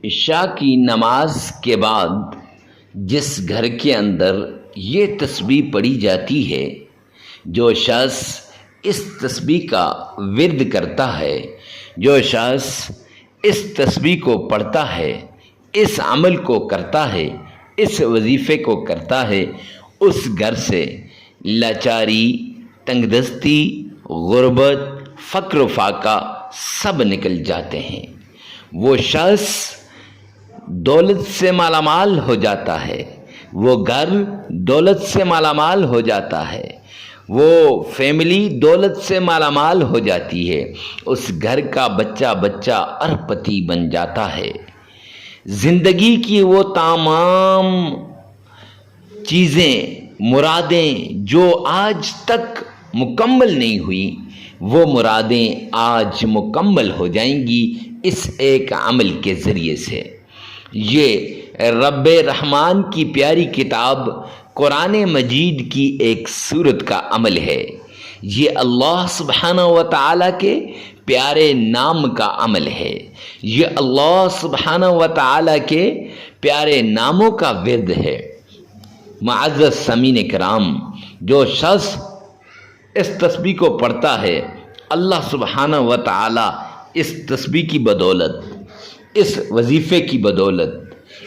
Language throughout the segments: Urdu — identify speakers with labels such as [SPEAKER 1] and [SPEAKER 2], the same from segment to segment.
[SPEAKER 1] عشاء کی نماز کے بعد جس گھر کے اندر یہ تسبیح پڑھی جاتی ہے، جو شخص اس تسبیح کا ورد کرتا ہے، جو شخص اس تسبیح کو پڑھتا ہے، اس عمل کو کرتا ہے، اس وظیفے کو کرتا ہے، اس گھر سے لاچاری، تنگ دستی، غربت، فقر و فاقہ سب نکل جاتے ہیں۔ وہ شخص دولت سے مالا مال ہو جاتا ہے، وہ گھر دولت سے مالا مال ہو جاتا ہے، وہ فیملی دولت سے مالا مال ہو جاتی ہے، اس گھر کا بچہ ارپتی بن جاتا ہے۔ زندگی کی وہ تمام چیزیں، مرادیں جو آج تک مکمل نہیں ہوئی، وہ مرادیں آج مکمل ہو جائیں گی اس ایک عمل کے ذریعے سے۔ یہ رب رحمان کی پیاری کتاب قرآن مجید کی ایک سورت کا عمل ہے، یہ اللہ سبحانہ و تعالیٰ کے پیارے نام کا عمل ہے، یہ اللہ سبحانہ و تعالیٰ کے پیارے ناموں کا ورد ہے۔ معزز سامعین کرام، جو شخص اس تسبیح کو پڑھتا ہے، اللہ سبحانہ و تعالیٰ اس تسبیح کی بدولت، اس وظیفے کی بدولت،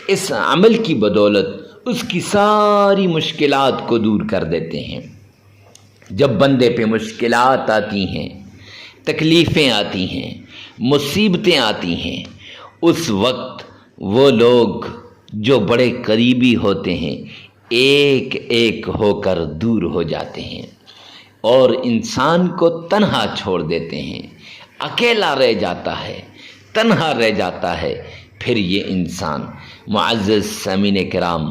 [SPEAKER 1] اس عمل کی بدولت اس کی ساری مشکلات کو دور کر دیتے ہیں۔ جب بندے پہ مشکلات آتی ہیں، تکلیفیں آتی ہیں، مصیبتیں آتی ہیں، اس وقت وہ لوگ جو بڑے قریبی ہوتے ہیں ایک ایک ہو کر دور ہو جاتے ہیں اور انسان کو تنہا چھوڑ دیتے ہیں، اکیلا رہ جاتا ہے، تنہا رہ جاتا ہے۔ پھر یہ انسان، معزز سامعین کرام،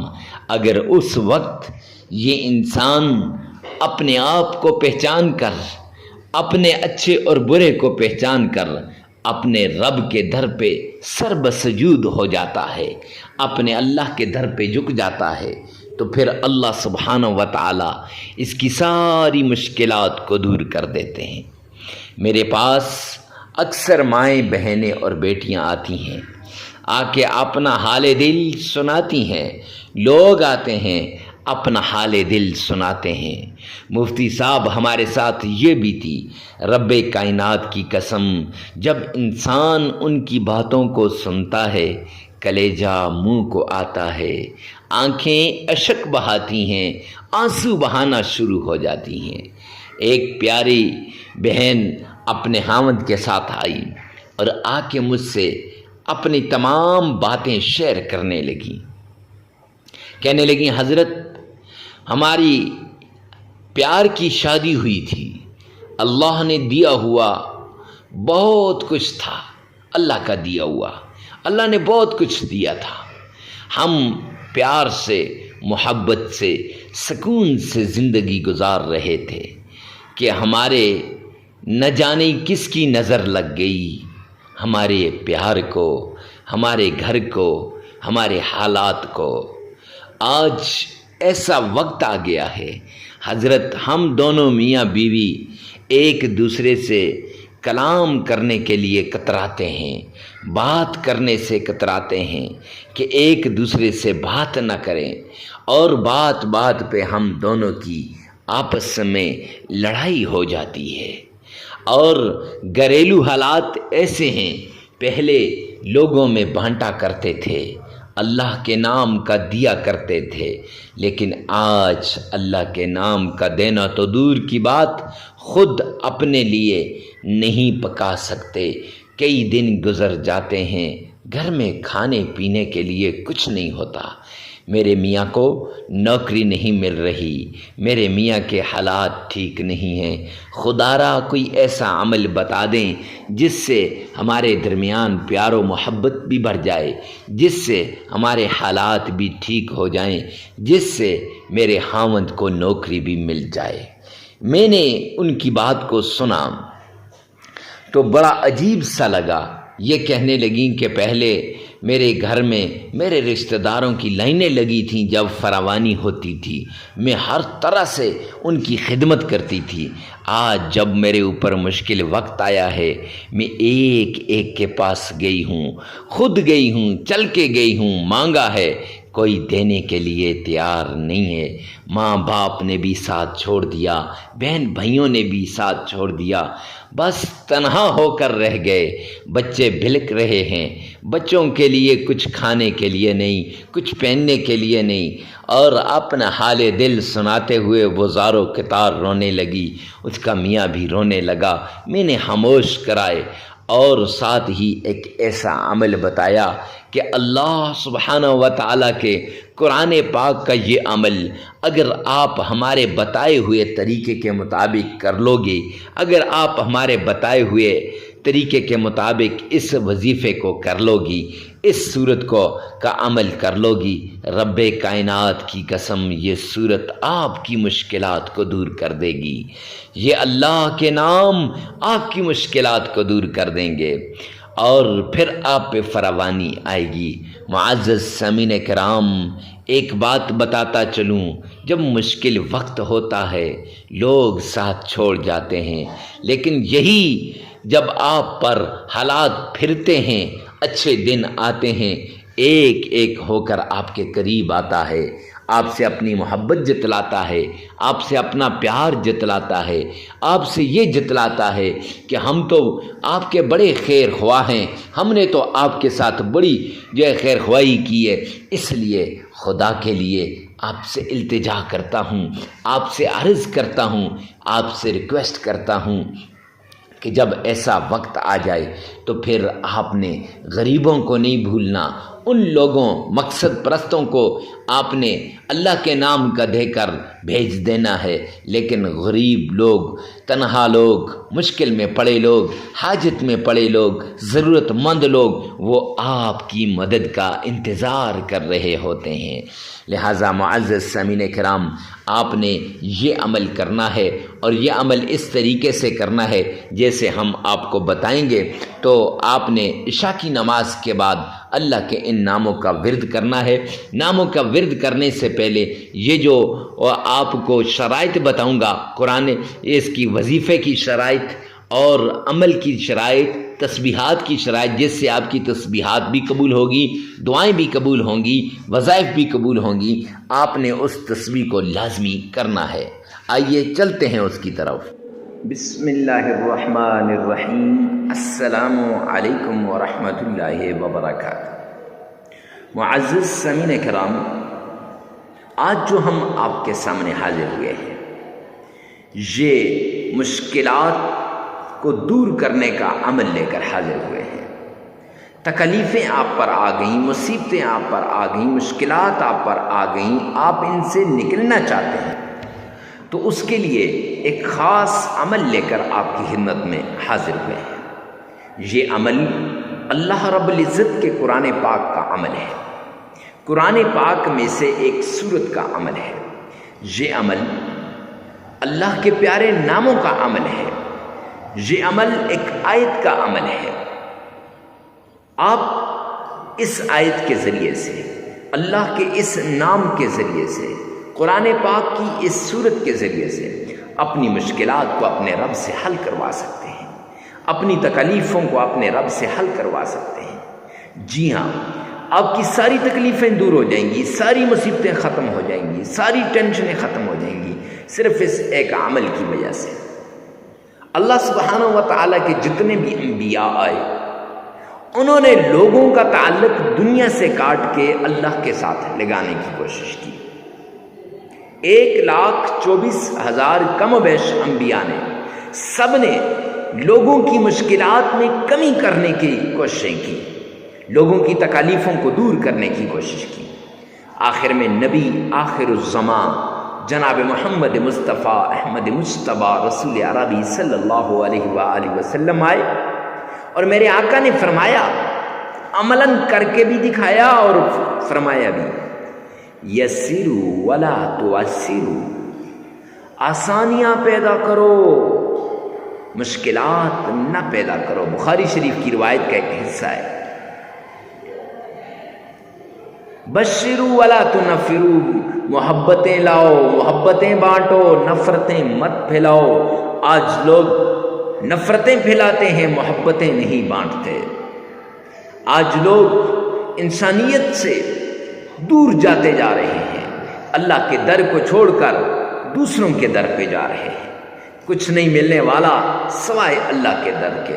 [SPEAKER 1] اگر اس وقت یہ انسان اپنے آپ کو پہچان کر، اپنے اچھے اور برے کو پہچان کر اپنے رب کے در پہ سر بسجود ہو جاتا ہے، اپنے اللہ کے در پہ جھک جاتا ہے، تو پھر اللہ سبحانہ و تعالی اس کی ساری مشکلات کو دور کر دیتے ہیں۔ میرے پاس اکثر مائیں، بہنیں اور بیٹیاں آتی ہیں، آ کے اپنا حال دل سناتی ہیں، لوگ آتے ہیں اپنا حال دل سناتے ہیں۔ مفتی صاحب ہمارے ساتھ یہ بھی تھی، رب کائنات کی قسم، جب انسان ان کی باتوں کو سنتا ہے کلیجہ منہ کو آتا ہے، آنکھیں اشک بہاتی ہیں، آنسو بہانا شروع ہو جاتی ہیں۔ ایک پیاری بہن اپنے خاوند کے ساتھ آئی اور آ کے مجھ سے اپنی تمام باتیں شیئر کرنے لگی، کہنے لگی حضرت ہماری پیار کی شادی ہوئی تھی، اللہ نے دیا ہوا بہت کچھ تھا، اللہ کا دیا ہوا، اللہ نے بہت کچھ دیا تھا، ہم پیار سے، محبت سے، سکون سے زندگی گزار رہے تھے کہ ہمارے نہ جانے کس کی نظر لگ گئی ہمارے پیار کو، ہمارے گھر کو، ہمارے حالات کو۔ آج ایسا وقت آ گیا ہے حضرت، ہم دونوں میاں بیوی ایک دوسرے سے کلام کرنے کے لیے کتراتے ہیں، بات کرنے سے کتراتے ہیں کہ ایک دوسرے سے بات نہ کریں، اور بات بات پہ ہم دونوں کی آپس میں لڑائی ہو جاتی ہے۔ اور گھریلو حالات ایسے ہیں، پہلے لوگوں میں بانٹا کرتے تھے، اللہ کے نام کا دیا کرتے تھے، لیکن آج اللہ کے نام کا دینا تو دور کی بات، خود اپنے لیے نہیں پکا سکتے۔ کئی دن گزر جاتے ہیں، گھر میں کھانے پینے کے لیے کچھ نہیں ہوتا، میرے میاں کو نوکری نہیں مل رہی، میرے میاں کے حالات ٹھیک نہیں ہیں، خدا را کوئی ایسا عمل بتا دیں جس سے ہمارے درمیان پیار و محبت بھی بڑھ جائے، جس سے ہمارے حالات بھی ٹھیک ہو جائیں، جس سے میرے خاوند کو نوکری بھی مل جائے۔ میں نے ان کی بات کو سنا تو بڑا عجیب سا لگا، یہ کہنے لگیں کہ پہلے میرے گھر میں میرے رشتہ داروں کی لائنیں لگی تھیں جب فراوانی ہوتی تھی، میں ہر طرح سے ان کی خدمت کرتی تھی۔ آج جب میرے اوپر مشکل وقت آیا ہے، میں ایک ایک کے پاس گئی ہوں، خود گئی ہوں، چل کے گئی ہوں، مانگا ہے، کوئی دینے کے لیے تیار نہیں ہے۔ ماں باپ نے بھی ساتھ چھوڑ دیا، بہن بھائیوں نے بھی ساتھ چھوڑ دیا، بس تنہا ہو کر رہ گئے۔ بچے بھلک رہے ہیں، بچوں کے لیے کچھ کھانے کے لیے نہیں، کچھ پہننے کے لیے نہیں، اور اپنا حال دل سناتے ہوئے وہ زارو قطار رونے لگی، اس کا میاں بھی رونے لگا۔ میں نے خاموش کرائے اور ساتھ ہی ایک ایسا عمل بتایا کہ اللہ سبحانہ و تعالیٰ کے قرآن پاک کا یہ عمل اگر آپ ہمارے بتائے ہوئے طریقے کے مطابق کر لو گے، اگر آپ ہمارے بتائے ہوئے طریقے کے مطابق اس وظیفے کو کر لو گی، اس صورت کا عمل کر لو گی، رب کائنات کی قسم یہ صورت آپ کی مشکلات کو دور کر دے گی۔ یہ اللہ کے نام آپ کی مشکلات کو دور کر دیں گے اور پھر آپ پہ فراوانی آئے گی۔ معزز سامعین کرام، ایک بات بتاتا چلوں، جب مشکل وقت ہوتا ہے لوگ ساتھ چھوڑ جاتے ہیں، لیکن یہی جب آپ پر حالات پھرتے ہیں، اچھے دن آتے ہیں، ایک ایک ہو کر آپ کے قریب آتا ہے، آپ سے اپنی محبت جتلاتا ہے، آپ سے اپنا پیار جتلاتا ہے، آپ سے یہ جتلاتا ہے کہ ہم تو آپ کے بڑے خیر خواہ ہیں، ہم نے تو آپ کے ساتھ بڑی جو ہے خیر خواہی کی ہے، اس لیے خدا کے لیے آپ سے التجا کرتا ہوں، آپ سے عرض کرتا ہوں، آپ سے ریکویسٹ کرتا ہوں کہ جب ایسا وقت آ جائے تو پھر آپ نے غریبوں کو نہیں بھولنا، ان لوگوں مقصد پرستوں کو آپ نے اللہ کے نام کا دے کر بھیج دینا ہے، لیکن غریب لوگ، تنہا لوگ، مشکل میں پڑے لوگ، حاجت میں پڑے لوگ، ضرورت مند لوگ، وہ آپ کی مدد کا انتظار کر رہے ہوتے ہیں۔ لہٰذا معزز سامعین کرام، آپ نے یہ عمل کرنا ہے اور یہ عمل اس طریقے سے کرنا ہے جیسے ہم آپ کو بتائیں گے۔ تو آپ نے عشاء کی نماز کے بعد اللہ کے ان ناموں کا ورد کرنا ہے۔ ناموں کا ورد کرنے سے پہلے یہ جو آپ کو شرائط بتاؤں گا، قرآن اس کی وظیفے کی شرائط اور عمل کی شرائط، تسبیحات کی شرائط، جس سے آپ کی تسبیحات بھی قبول ہوگی، دعائیں بھی قبول ہوں گی، وظائف بھی قبول ہوں گی، آپ نے اس تسبیح کو لازمی کرنا ہے۔ آئیے چلتے ہیں اس کی طرف۔ بسم اللہ الرحمن الرحیم۔ السلام علیکم ورحمۃ اللہ وبرکاتہ۔ معزز سامعین کرام، آج جو ہم آپ کے سامنے حاضر ہوئے ہیں، یہ مشکلات کو دور کرنے کا عمل لے کر حاضر ہوئے ہیں۔ تکلیفیں آپ پر آ گئیں، مصیبتیں آپ پر آ گئیں، مشکلات آپ پر آ گئیں، آپ ان سے نکلنا چاہتے ہیں، تو اس کے لیے ایک خاص عمل لے کر آپ کی خدمت میں حاضر ہوئے ہیں۔ یہ عمل اللہ رب العزت کے قرآن پاک کا عمل ہے، قرآن پاک میں سے ایک سورت کا عمل ہے۔ یہ عمل اللہ کے پیارے ناموں کا عمل ہے، یہ عمل ایک آیت کا عمل ہے۔ آپ اس آیت کے ذریعے سے، اللہ کے اس نام کے ذریعے سے، قرآن پاک کی اس سورت کے ذریعے سے اپنی مشکلات کو اپنے رب سے حل کروا سکتے ہیں، اپنی تکلیفوں کو اپنے رب سے حل کروا سکتے ہیں۔ جی ہاں، آپ کی ساری تکلیفیں دور ہو جائیں گی، ساری مصیبتیں ختم ہو جائیں گی، ساری ٹینشنیں ختم ہو جائیں گی، صرف اس ایک عمل کی وجہ سے۔ اللہ سبحانہ و تعالیٰ کے جتنے بھی انبیاء آئے، انہوں نے لوگوں کا تعلق دنیا سے کاٹ کے اللہ کے ساتھ لگانے کی کوشش کی۔ 1,24,000 کم و بیش انبیاء نے، سب نے لوگوں کی مشکلات میں کمی کرنے کی کوششیں کی، لوگوں کی تکالیفوں کو دور کرنے کی کوشش کی۔ آخر میں نبی آخر الزمان جناب محمد مصطفیٰ احمد مجتبیٰ رسول عربی صلی اللہ علیہ وآلہ وسلم آئے، اور میرے آقا نے فرمایا، عملاً کر کے بھی دکھایا اور فرمایا بھی، یسروا ولا تعسروا، آسانیاں پیدا کرو، مشکلات نہ پیدا کرو۔ بخاری شریف کی روایت کا ایک حصہ ہے، بشروا ولا تنفروا، محبتیں لاؤ، محبتیں بانٹو، نفرتیں مت پھیلاؤ۔ آج لوگ نفرتیں پھیلاتے ہیں، محبتیں نہیں بانٹتے۔ آج لوگ انسانیت سے دور جاتے جا رہے ہیں، اللہ کے در کو چھوڑ کر دوسروں کے در پہ جا رہے ہیں۔ کچھ نہیں ملنے والا سوائے اللہ کے در کے۔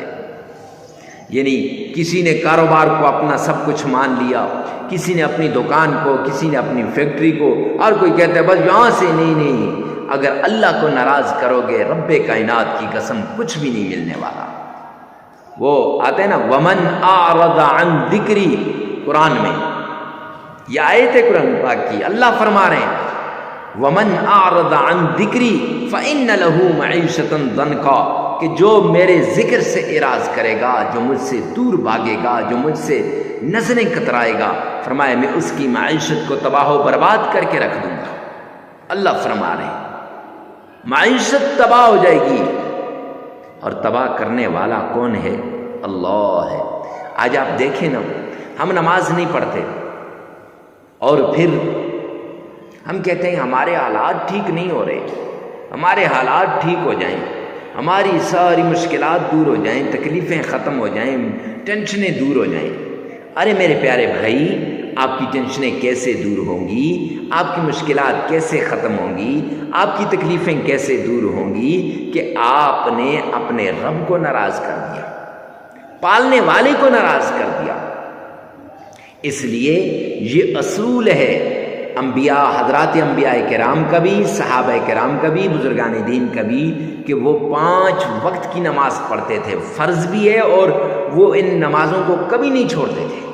[SPEAKER 1] یعنی کسی نے کاروبار کو اپنا سب کچھ مان لیا، کسی نے اپنی دکان کو، کسی نے اپنی فیکٹری کو، اور کوئی کہتا ہے بس یہاں سے نہیں۔ اگر اللہ کو ناراض کرو گے، رب کائنات کی قسم کچھ بھی نہیں ملنے والا۔ وہ آتے ہیں نا ومن اعرض عن ذکری، قرآن میں یہ آیت ہے قرآن پاک کی، اللہ فرما رہے ہیں ومن اعرض عن ذکری فإن له معیشۃ ضنکا، کہ جو میرے ذکر سے اعراض کرے گا، جو مجھ سے دور بھاگے گا، جو مجھ سے نظریں کترائے گا، فرمایا میں اس کی معیشت کو تباہ و برباد کر کے رکھ دوں گا۔ اللہ فرما رہے ہیں معیشت تباہ ہو جائے گی، اور تباہ کرنے والا کون ہے؟ اللہ ہے۔ آج آپ دیکھیں نا، ہم نماز نہیں پڑھتے اور پھر ہم کہتے ہیں ہمارے حالات ٹھیک نہیں ہو رہے، ہمارے حالات ٹھیک ہو جائیں، ہماری ساری مشکلات دور ہو جائیں، تکلیفیں ختم ہو جائیں، ٹینشنیں دور ہو جائیں۔ ارے میرے پیارے بھائی، آپ کی ٹینشنیں کیسے دور ہوں گی؟ آپ کی مشکلات کیسے ختم ہوں گی؟ آپ کی تکلیفیں کیسے دور ہوں گی کہ آپ نے اپنے رب کو ناراض کر دیا، پالنے والے کو ناراض کر دیا۔ اس لیے یہ اصول ہے انبیاء، حضرات انبیاء کرام کا بھی، صحابہ کرام کا بھی، بزرگان دین کا بھی، کہ وہ 5 وقت کی نماز پڑھتے تھے، فرض بھی ہے، اور وہ ان نمازوں کو کبھی نہیں چھوڑتے تھے۔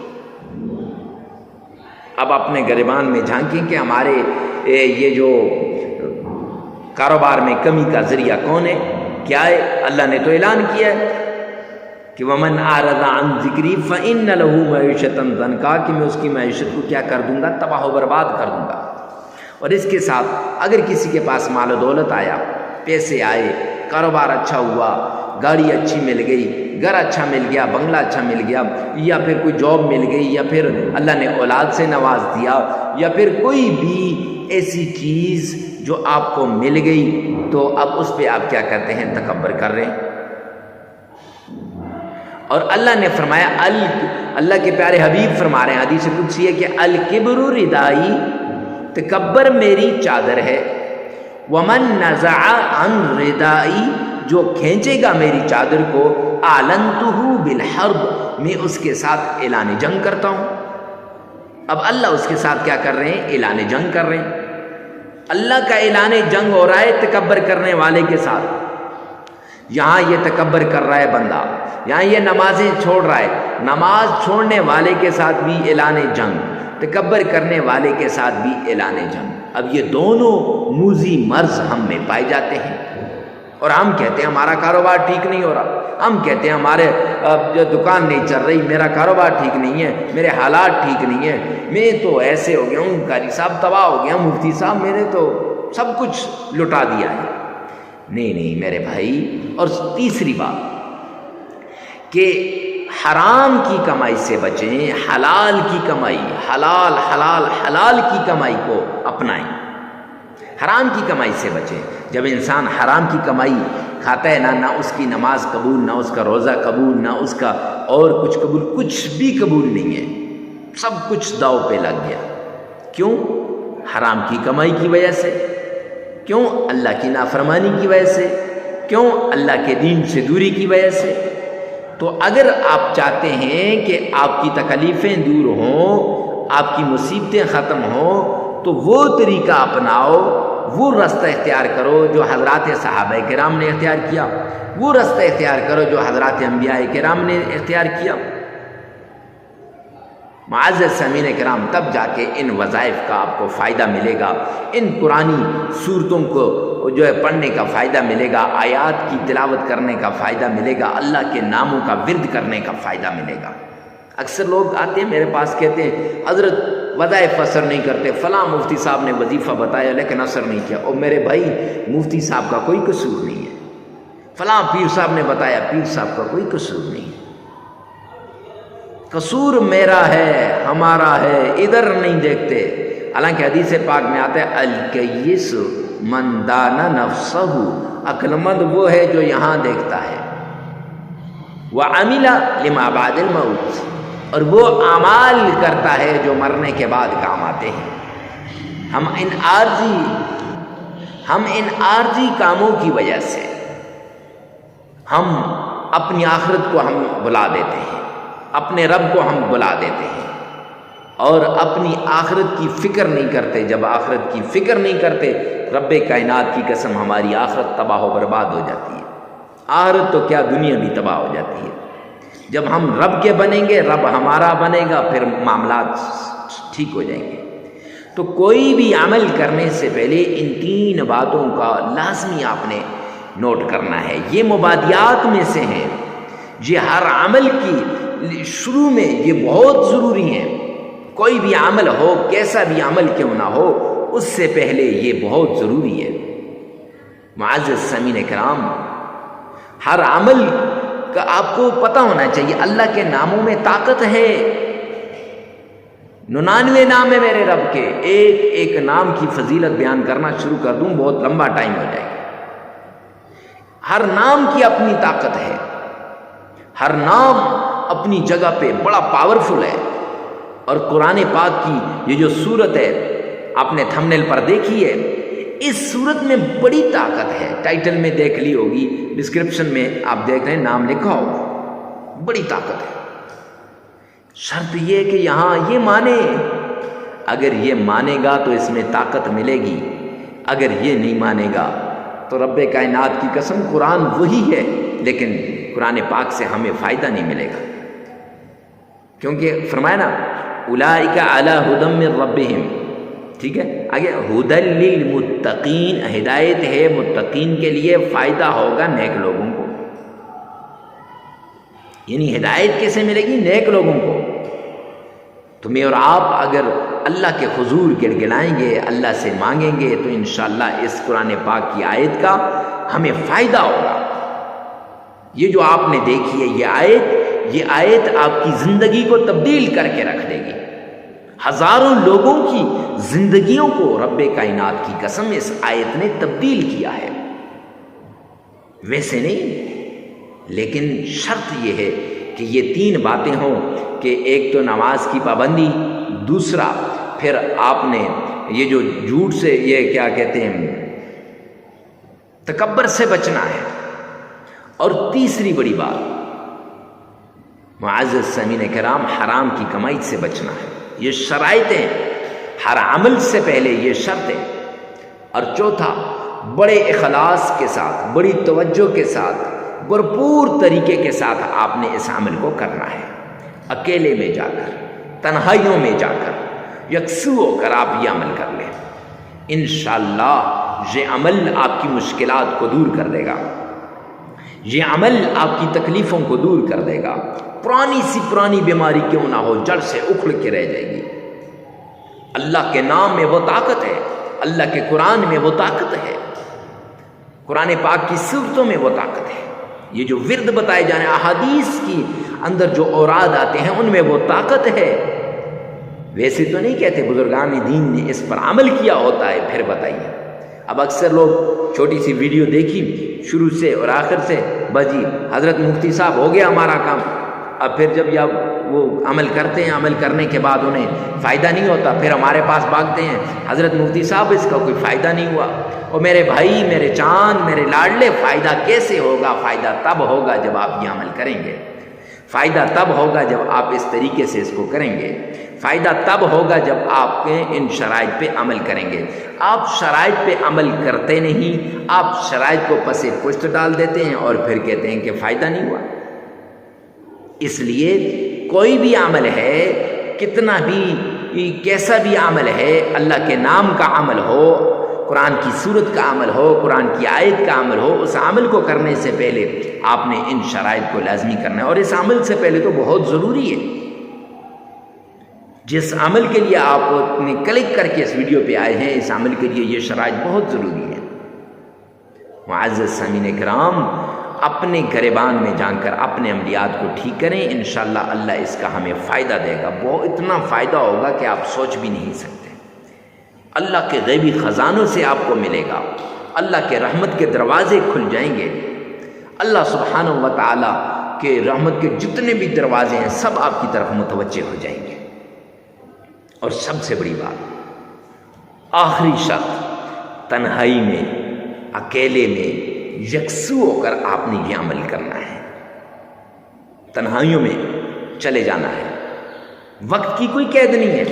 [SPEAKER 1] اب اپنے گریبان میں جھانکیں کہ ہمارے یہ جو کاروبار میں کمی کا ذریعہ کون ہے؟ کیا ہے؟ اللہ نے تو اعلان کیا ہے کہ ومن اعرض عن ذکری فإن له معیشۃ ضنکا، کہ میں اس کی معیشت کو کیا کر دوں گا؟ تباہ و برباد کر دوں گا۔ اور اس کے ساتھ اگر کسی کے پاس مال و دولت آیا، پیسے آئے، کاروبار اچھا ہوا، گاڑی اچھی مل گئی، گھر اچھا مل گیا، بنگلہ اچھا مل گیا، یا پھر کوئی جاب مل گئی، یا پھر اللہ نے اولاد سے نواز دیا، یا پھر کوئی بھی ایسی چیز جو آپ کو مل گئی، تو اب اس پہ آپ کیا کرتے ہیں؟ تکبر کر رہے ہیں۔ اور اللہ نے فرمایا، اللہ کے پیارے حبیب فرما رہے ہیں، حدیث قدسی ہے کہ الکبر ردائی، تکبر میری چادر ہے، ومن نزع عن ردائی، جو کھینچے گا میری چادر کو، اعلنتہ بالحرب، میں اس کے ساتھ اعلان جنگ کرتا ہوں۔ اب اللہ اس کے ساتھ کیا کر رہے ہیں؟ اعلان جنگ کر رہے ہیں۔ اللہ کا اعلان جنگ ہو رہا ہے تکبر کرنے والے کے ساتھ۔ یہاں یہ تکبر کر رہا ہے بندہ، یہاں یہ نمازیں چھوڑ رہا ہے، نماز چھوڑنے والے کے ساتھ بھی اعلان جنگ، تکبر کرنے والے کے ساتھ بھی اعلان جنگ۔ اب یہ دونوں موذی مرض ہم میں پائے جاتے ہیں، اور ہم کہتے ہیں ہمارا کاروبار ٹھیک نہیں ہو رہا، ہم کہتے ہیں ہمارے جو دکان نہیں چل رہی، میرا کاروبار ٹھیک نہیں ہے، میرے حالات ٹھیک نہیں ہیں، میں تو ایسے ہو گیا ہوں، قاری صاحب تباہ ہو گیا، مفتی صاحب میں نے تو سب کچھ لٹا دیا ہے۔ نہیں نہیں میرے بھائی۔ اور تیسری بات کہ حرام کی کمائی سے بچیں، حلال کی کمائی، حلال حلال حلال کی کمائی کو اپنائیں، حرام کی کمائی سے بچیں۔ جب انسان حرام کی کمائی کھاتا ہے نہ اس کی نماز قبول، نہ اس کا روزہ قبول، نہ اس کا اور کچھ قبول، کچھ بھی قبول نہیں ہے، سب کچھ داؤ پہ لگ گیا۔ کیوں؟ حرام کی کمائی کی وجہ سے۔ کیوں؟ اللہ کی نافرمانی کی وجہ سے۔ کیوں؟ اللہ کے دین سے دوری کی وجہ سے۔ تو اگر آپ چاہتے ہیں کہ آپ کی تکلیفیں دور ہوں، آپ کی مصیبتیں ختم ہوں، تو وہ طریقہ اپناؤ، وہ رستہ اختیار کرو جو حضرات صحابہ کرام نے اختیار کیا، وہ رستہ اختیار کرو جو حضرات انبیاء کرام نے اختیار کیا۔ معزز سامعین کرام، تب جا کے ان وظائف کا آپ کو فائدہ ملے گا، ان قرآنی صورتوں کو جو ہے پڑھنے کا فائدہ ملے گا، آیات کی تلاوت کرنے کا فائدہ ملے گا، اللہ کے ناموں کا ورد کرنے کا فائدہ ملے گا۔ اکثر لوگ آتے ہیں میرے پاس، کہتے ہیں حضرت وظائف اثر نہیں کرتے، فلاں مفتی صاحب نے وظیفہ بتایا لیکن اثر نہیں کیا۔ اور میرے بھائی، مفتی صاحب کا کوئی قصور نہیں ہے، فلاں پیر صاحب نے بتایا، پیر صاحب کا کوئی قصور نہیں، قصور میرا ہے، ہمارا ہے، ادھر نہیں دیکھتے۔ حالانکہ حدیث پاک میں آتا ہے الکیس من دان نفسہ، عقل مند وہ ہے جو یہاں دیکھتا ہے، وعمل لما بعد الموت، اور وہ اعمال کرتا ہے جو مرنے کے بعد کام آتے ہیں۔ ہم ان عارضی کاموں کی وجہ سے ہم اپنی آخرت کو ہم بلا دیتے ہیں، اپنے رب کو ہم بلا دیتے ہیں، اور اپنی آخرت کی فکر نہیں کرتے۔ جب آخرت کی فکر نہیں کرتے، رب کائنات کی قسم ہماری آخرت تباہ و برباد ہو جاتی ہے۔ آخرت تو کیا، دنیا بھی تباہ ہو جاتی ہے۔ جب ہم رب کے بنیں گے، رب ہمارا بنے گا، پھر معاملات ٹھیک ہو جائیں گے۔ تو کوئی بھی عمل کرنے سے پہلے ان 3 باتوں کا لازمی آپ نے نوٹ کرنا ہے۔ یہ مبادیات میں سے ہیں، یہ ہر عمل کی شروع میں یہ بہت ضروری ہیں۔ کوئی بھی عمل ہو، کیسا بھی عمل کیوں نہ ہو، اس سے پہلے یہ بہت ضروری ہے۔ معزز سامعین کرام، ہر عمل کا آپ کو پتہ ہونا چاہیے اللہ کے ناموں میں طاقت ہے۔ 99 نام ہے میرے رب کے، ایک ایک نام کی فضیلت بیان کرنا شروع کر دوں بہت لمبا ٹائم ہو جائے گا۔ ہر نام کی اپنی طاقت ہے، ہر نام اپنی جگہ پہ بڑا پاورفل ہے۔ اور قرآن پاک کی یہ جو صورت ہے آپ نے تھمبنیل پر دیکھی ہے، اس صورت میں بڑی طاقت ہے۔ ٹائٹل میں دیکھ لی ہوگی، ڈسکرپشن میں آپ دیکھ رہے ہیں نام لکھا ہوگا، بڑی طاقت ہے۔ شرط یہ ہے کہ یہاں یہ مانے، اگر یہ مانے گا تو اس میں طاقت ملے گی، اگر یہ نہیں مانے گا تو رب کائنات کی قسم قرآن وہی ہے، لیکن قرآن پاک سے ہمیں فائدہ نہیں ملے گا۔ کیونکہ فرمایا نا اولئک علی ھدی من ربہم، ٹھیک ہے، آگے ھدی للمتقین، ہدایت ہے متقین کے لیے، فائدہ ہوگا نیک لوگوں کو۔ یعنی ہدایت کیسے ملے گی؟ نیک لوگوں کو۔ تمہیں اور آپ اگر اللہ کے حضور گڑگڑائیں گے، اللہ سے مانگیں گے، تو انشاءاللہ اس قرآن پاک کی آیت کا ہمیں فائدہ ہوگا۔ یہ جو آپ نے دیکھی ہے یہ آیت آپ کی زندگی کو تبدیل کر کے رکھ دے گی۔ ہزاروں لوگوں کی زندگیوں کو رب کائنات کی قسم اس آیت نے تبدیل کیا ہے۔ ویسے نہیں، لیکن شرط یہ ہے کہ یہ 3 باتیں ہوں کہ ایک تو نماز کی پابندی، دوسرا پھر آپ نے یہ جو جھوٹ سے، یہ کیا کہتے ہیں، تکبر سے بچنا ہے، اور تیسری بڑی بات معزز سامعین کرام حرام کی کمائی سے بچنا ہے۔ یہ شرائطیں ہر عمل سے پہلے یہ شرط ہے۔ اور چوتھا، بڑے اخلاص کے ساتھ، بڑی توجہ کے ساتھ، بھرپور طریقے کے ساتھ آپ نے اس عمل کو کرنا ہے۔ اکیلے میں جا کر، تنہائیوں میں جا کر، یکسو ہو کر آپ یہ عمل کر لیں، انشاءاللہ یہ عمل آپ کی مشکلات کو دور کر دے گا، یہ عمل آپ کی تکلیفوں کو دور کر دے گا۔ پرانی سی پرانی بیماری کیوں نہ ہو، جڑ سے اکھڑ کے رہ جائے گی۔ اللہ کے نام میں وہ طاقت ہے، اللہ کے قرآن میں وہ طاقت ہے، قرآن پاک کی صورتوں میں وہ طاقت ہے۔ یہ جو ورد بتائے جانے، احادیث کی اندر جو اوراد آتے ہیں، ان میں وہ طاقت ہے۔ ویسے تو نہیں کہتے، بزرگان دین نے اس پر عمل کیا ہوتا ہے، پھر بتائیے۔ اب اکثر لوگ چھوٹی سی ویڈیو دیکھی شروع سے اور آخر سے، بس جی حضرت مفتی صاحب ہو گیا ہمارا کام۔ اب پھر جب وہ عمل کرتے ہیں، عمل کرنے کے بعد انہیں فائدہ نہیں ہوتا، پھر ہمارے پاس بھاگتے ہیں، حضرت مفتی صاحب اس کا کوئی فائدہ نہیں ہوا۔ اور میرے بھائی، میرے چاند، میرے لاڈلے، فائدہ کیسے ہوگا؟ فائدہ تب ہوگا جب آپ یہ عمل کریں گے، فائدہ تب ہوگا جب آپ اس طریقے سے اس کو کریں گے، فائدہ تب ہوگا جب آپ ان شرائط پہ عمل کریں گے۔ آپ شرائط پہ عمل کرتے نہیں، آپ شرائط کو پس پشت ڈال دیتے ہیں اور پھر کہتے ہیں کہ فائدہ نہیں ہوا۔ اس لیے کوئی بھی عمل ہے، کتنا بھی کیسا بھی عمل ہے، اللہ کے نام کا عمل ہو، قرآن کی سورت کا عمل ہو، قرآن کی آیت کا عمل ہو، اس عمل کو کرنے سے پہلے آپ نے ان شرائط کو لازمی کرنا ہے۔ اور اس عمل سے پہلے تو بہت ضروری ہے، جس عمل کے لیے آپ نے کلک کر کے اس ویڈیو پہ آئے ہیں، اس عمل کے لیے یہ شرائط بہت ضروری ہے۔ معزز سامعین کرام، اپنے گریبان میں جان کر اپنے عملیات کو ٹھیک کریں، انشاءاللہ اللہ اس کا ہمیں فائدہ دے گا، وہ اتنا فائدہ ہوگا کہ آپ سوچ بھی نہیں سکتے۔ اللہ کے غیبی خزانوں سے آپ کو ملے گا، اللہ کے رحمت کے دروازے کھل جائیں گے، اللہ سبحانہ و تعالی کے رحمت کے جتنے بھی دروازے ہیں سب آپ کی طرف متوجہ ہو جائیں گے۔ اور سب سے بڑی بات، آخری شرط، تنہائی میں، اکیلے میں یکسو ہو کر آپ نے یہ عمل کرنا ہے، تنہائیوں میں چلے جانا ہے۔ وقت کی کوئی قید نہیں ہے،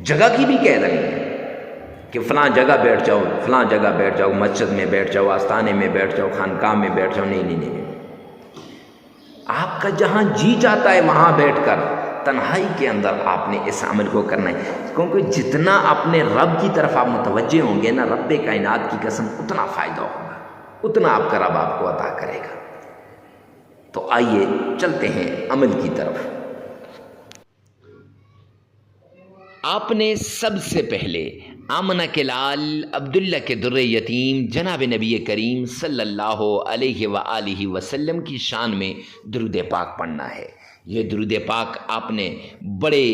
[SPEAKER 1] جگہ کی بھی قید نہیں ہے کہ فلاں جگہ بیٹھ جاؤ، فلاں جگہ بیٹھ جاؤ، مسجد میں بیٹھ جاؤ، آستانے میں بیٹھ جاؤ، خانقاہ میں بیٹھ جاؤ، نہیں نہیں نہیں۔ آپ کا جہاں جی چاہتا ہے وہاں بیٹھ کر تنہائی کے اندر آپ نے اس عمل کو کرنا ہے، کیونکہ جتنا اپنے رب کی طرف آپ متوجہ ہوں گے نا، رب کائنات کی قسم، اتنا فائدہ ہوگا، اتنا آپ کا رب آپ کو عطا کرے گا۔ تو آئیے چلتے ہیں عمل کی طرف۔ آپ نے سب سے پہلے آمنہ کے لال عبداللہ کے در یتیم جناب نبی کریم صلی اللہ علیہ وآلہ وسلم کی شان میں درود پاک پڑھنا ہے۔ یہ درود پاک آپ نے بڑے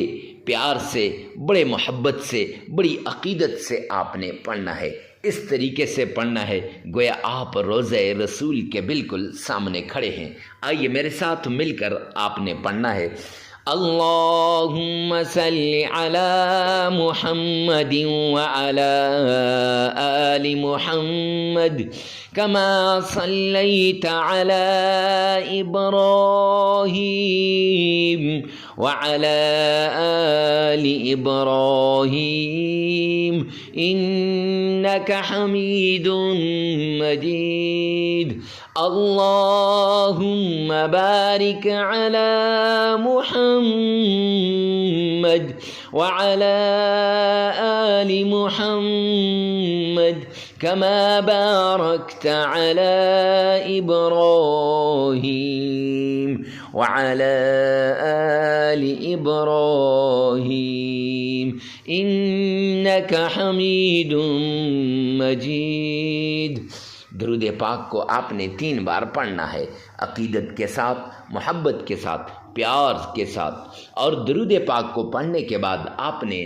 [SPEAKER 1] پیار سے، بڑے محبت سے، بڑی عقیدت سے آپ نے پڑھنا ہے، اس طریقے سے پڑھنا ہے گویا آپ روضہ رسول کے بالکل سامنے کھڑے ہیں۔ آئیے میرے ساتھ مل کر آپ نے پڑھنا ہے، اللہم صلی علی محمد وعلی آل محمد کما صلیت علی ابراہیم وعلی آل ابراہیم انک حمید مجید، اللہم بارک علی محمد وعلى آل محمد كما باركت على إبراهيم وعلى آل إبراهيم إنك حميد مجيد۔ درود پاک کو آپ نے 3 بار پڑھنا ہے، عقیدت کے ساتھ، محبت کے ساتھ، پیار کے ساتھ۔ اور درود پاک کو پڑھنے کے بعد آپ نے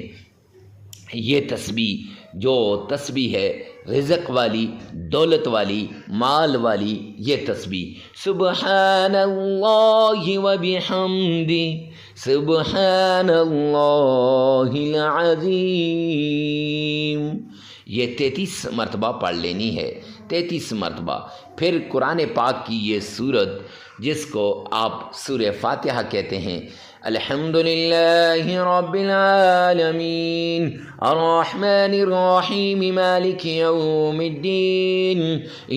[SPEAKER 1] یہ تسبیح، جو تسبیح ہے رزق والی، دولت والی، مال والی، یہ تسبیح سبحان اللہ وبحمدہ سبحان اللہ العظیم، یہ 33 مرتبہ پڑھ لینی ہے، 33 مرتبہ۔ پھر قرآن پاک کی یہ سورت جس کو آپ سورہ فاتحہ کہتے ہیں، الحمدللہ رب العالمین الرحمن الرحیم مالک یوم الدین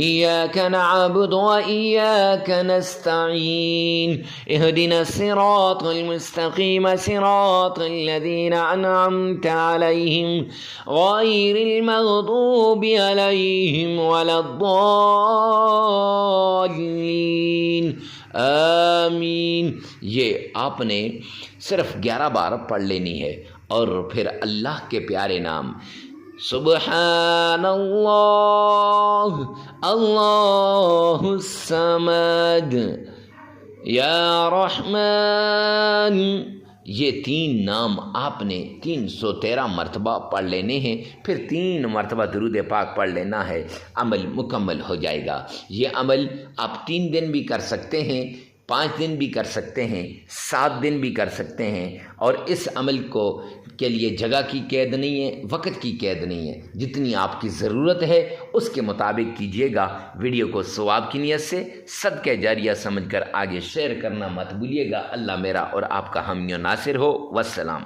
[SPEAKER 1] ایاک نعبد و ایاک نستعین اہدنا الصراط المستقیم صراط الذین انعمت علیہم غیر المغضوب علیہم ولا الضالین آمین۔ یہ آپ نے صرف 11 بار پڑھ لینی ہے، اور پھر اللہ کے پیارے نام سبحان اللہ، اللہ الصمد، یا رحمان، یہ 3 نام آپ نے 313 مرتبہ پڑھ لینے ہیں، پھر 3 مرتبہ درود پاک پڑھ لینا ہے، عمل مکمل ہو جائے گا۔ یہ عمل آپ 3 دن بھی کر سکتے ہیں، 5 دن بھی کر سکتے ہیں، 7 دن بھی کر سکتے ہیں، اور اس عمل کو کے لیے جگہ کی قید نہیں ہے، وقت کی قید نہیں ہے، جتنی آپ کی ضرورت ہے اس کے مطابق کیجیے گا۔ ویڈیو کو ثواب کی نیت سے صدقہ جاریہ سمجھ کر آگے شیئر کرنا مت بھولیے گا۔ اللہ میرا اور آپ کا حامی و ناصر ہو۔ والسلام۔